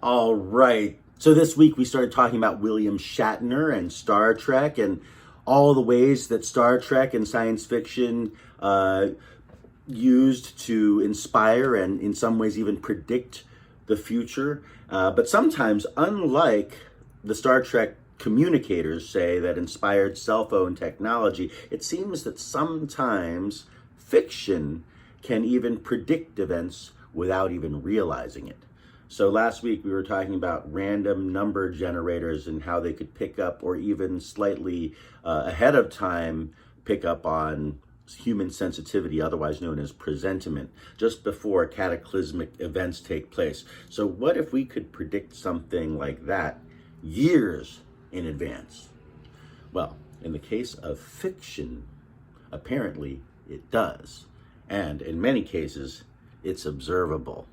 All right. So this week we started talking about William Shatner and Star Trek and all the ways that Star Trek and science fiction used to inspire and in some ways even predict the future. But sometimes, unlike the Star Trek communicators say that inspired cell phone technology, it seems that sometimes fiction can even predict events without even realizing it. So last week we were talking about random number generators and how they could pick up or even slightly ahead of time pick up on human sensitivity, otherwise known as presentiment, just before cataclysmic events take place. So what if we could predict something like that years in advance? Well, in the case of fiction, apparently it does. And in many cases, it's observable.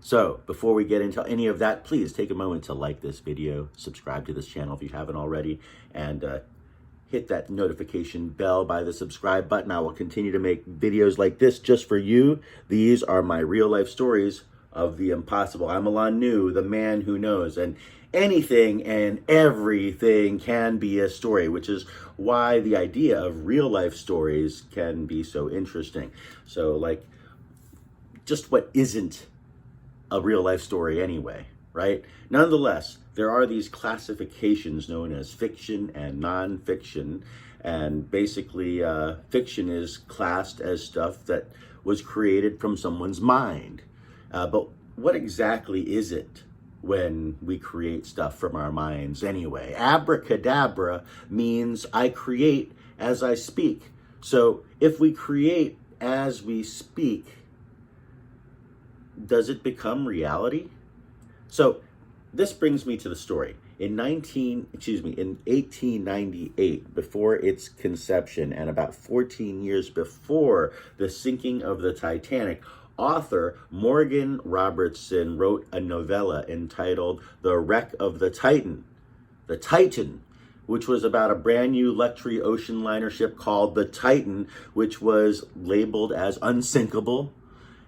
So before we get into any of that, please take a moment to like this video, subscribe to this channel if you haven't already, and hit that notification bell by the subscribe button. I will continue to make videos like this just for you. These are my real life stories of the impossible. I'm Alain Nu, the man who knows, and anything and everything can be a story, which is why the idea of real life stories can be so interesting. So like, just what isn't a real life story anyway, right? Nonetheless, there are these classifications known as fiction and nonfiction, and basically fiction is classed as stuff that was created from someone's mind. But what exactly is it when we create stuff from our minds anyway? Abracadabra means I create as I speak. So if we create as we speak, does it become reality? So this brings me to the story. In 1898, before its conception and about 14 years before the sinking of the Titanic, author Morgan Robertson wrote a novella entitled The Wreck of the Titan. The Titan, which was about a brand new luxury ocean liner ship called the Titan, which was labeled as unsinkable.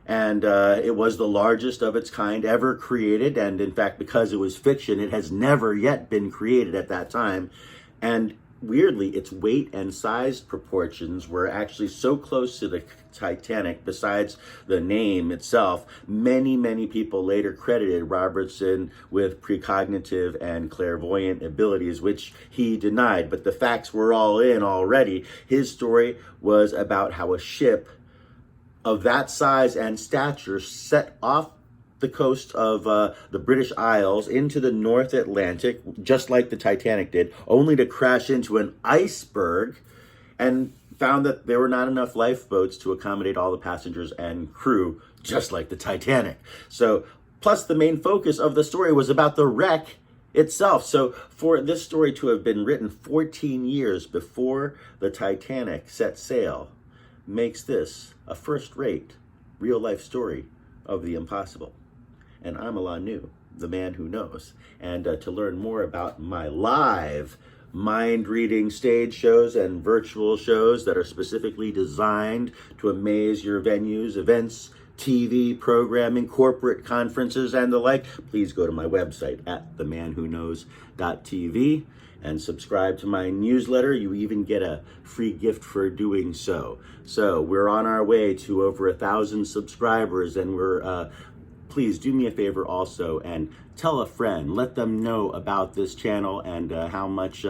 And it was the largest of its kind ever created. And in fact, because it was fiction, it has never yet been created at that time. And weirdly, its weight and size proportions were actually so close to the Titanic, besides the name itself, many people later credited Robertson with precognitive and clairvoyant abilities, which he denied. But the facts were all in already. His story was about how a ship of that size and stature set off the coast of the British Isles into the North Atlantic, just like the Titanic did, only to crash into an iceberg, and found that there were not enough lifeboats to accommodate all the passengers and crew, just like the Titanic. So, plus the main focus of the story was about the wreck itself. So for this story to have been written 14 years before the Titanic set sail makes this a first-rate, real-life story of the impossible. And I'm Alain Nu, the man who knows. And to learn more about my live mind-reading stage shows and virtual shows that are specifically designed to amaze your venues, events, TV programming, corporate conferences, and the like, please go to my website at themanwhoknows.tv and subscribe to my newsletter. You even get a free gift for doing so. So we're on our way to over 1,000 subscribers, and please do me a favor also and tell a friend, let them know about this channel and how much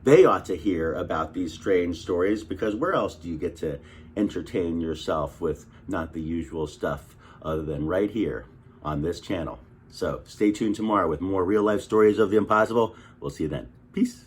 they ought to hear about these strange stories, because where else do you get to entertain yourself with not the usual stuff other than right here on this channel? So stay tuned tomorrow with more real life stories of the impossible. We'll see you then. Peace.